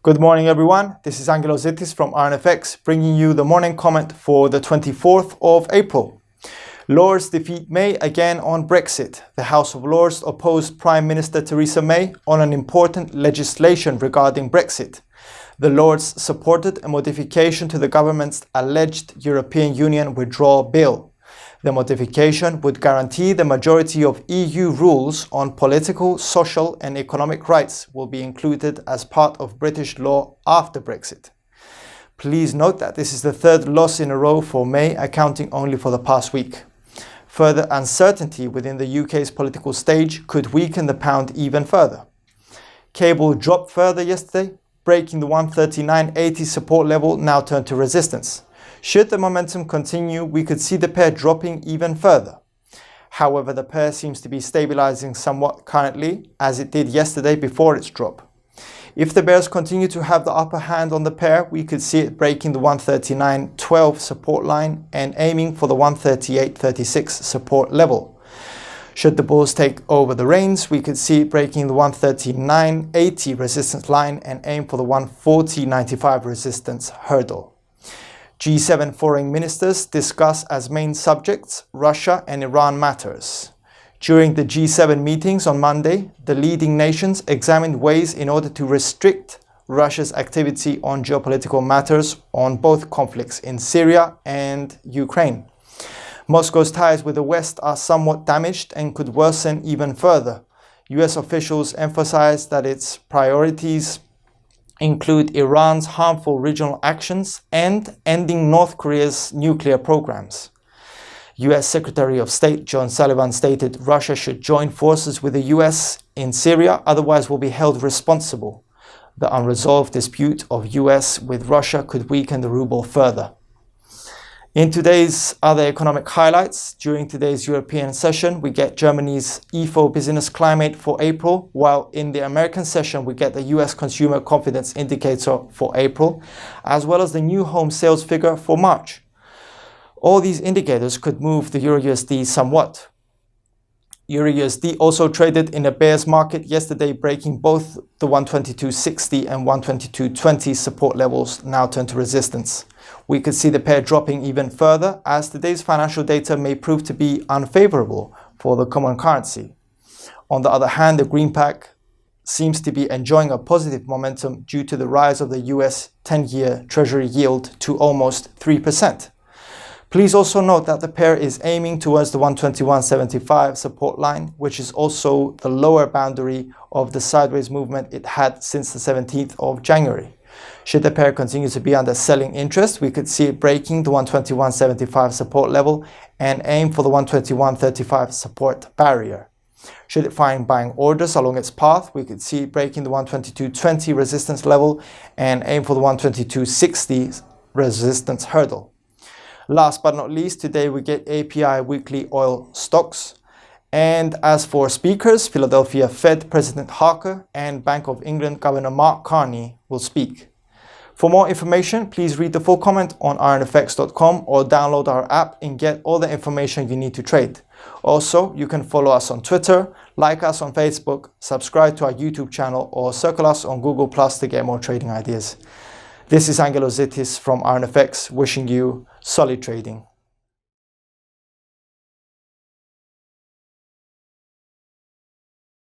Good morning, everyone. This is Angelos Zittis from IronFX, bringing you the morning comment for the 24th of April. Lords defeat May again on Brexit. The House of Lords opposed Prime Minister Theresa May on an important legislation regarding Brexit. The Lords supported a modification to the government's alleged European Union withdrawal bill. The modification would guarantee the majority of EU rules on political, social and economic rights will be included as part of British law after Brexit. Please note that this is the third loss in a row for May, accounting only for the past week. Further uncertainty within the UK's political stage could weaken the pound even further. Cable dropped further yesterday, breaking the 139.80 support level, now turned to resistance. Should the momentum continue, we could see the pair dropping even further. However, the pair seems to be stabilizing somewhat currently, as it did yesterday before its drop. If the bears continue to have the upper hand on the pair, we could see it breaking the 139.12 support line and aiming for the 138.36 support level. Should the bulls take over the reins, we could see it breaking the 139.80 resistance line and aim for the 140.95 resistance hurdle. G7 foreign ministers discuss as main subjects Russia and Iran matters. During the G7 meetings on Monday, the leading nations examined ways in order to restrict Russia's activity on geopolitical matters on both conflicts in Syria and Ukraine. Moscow's ties with the West are somewhat damaged and could worsen even further. US officials emphasized that its priorities include Iran's harmful regional actions and ending North Korea's nuclear programs. US Secretary of State John Sullivan stated Russia should join forces with the US in Syria, otherwise will be held responsible. The unresolved dispute of US with Russia could weaken the ruble further. In today's other economic highlights, during today's European session, we get Germany's IFO business climate for April, while in the American session, we get the US consumer confidence indicator for April, as well as the new home sales figure for March. All these indicators could move the EUR/USD somewhat. EUR/USD also traded in a bear's market yesterday, breaking both the 122.60 and 122.20 support levels, now turned to resistance. We could see the pair dropping even further, as today's financial data may prove to be unfavorable for the common currency. On the other hand, the green pack seems to be enjoying a positive momentum due to the rise of the US 10-year Treasury yield to almost 3%. Please also note that the pair is aiming towards the 121.75 support line, which is also the lower boundary of the sideways movement it had since the 17th of January. Should the pair continue to be under selling interest, we could see it breaking the 121.75 support level and aim for the 121.35 support barrier. Should it find buying orders along its path, we could see it breaking the 122.20 resistance level and aim for the 122.60 resistance hurdle. Last but not least, today we get API weekly oil stocks. And as for speakers, Philadelphia Fed President Harker and Bank of England Governor Mark Carney will speak. For more information, please read the full comment on ironfx.com or download our app and get all the information you need to trade. Also, you can follow us on Twitter, like us on Facebook, subscribe to our YouTube channel, or circle us on Google Plus to get more trading ideas. This is Angelos Zittis from IronFX, wishing you solid trading.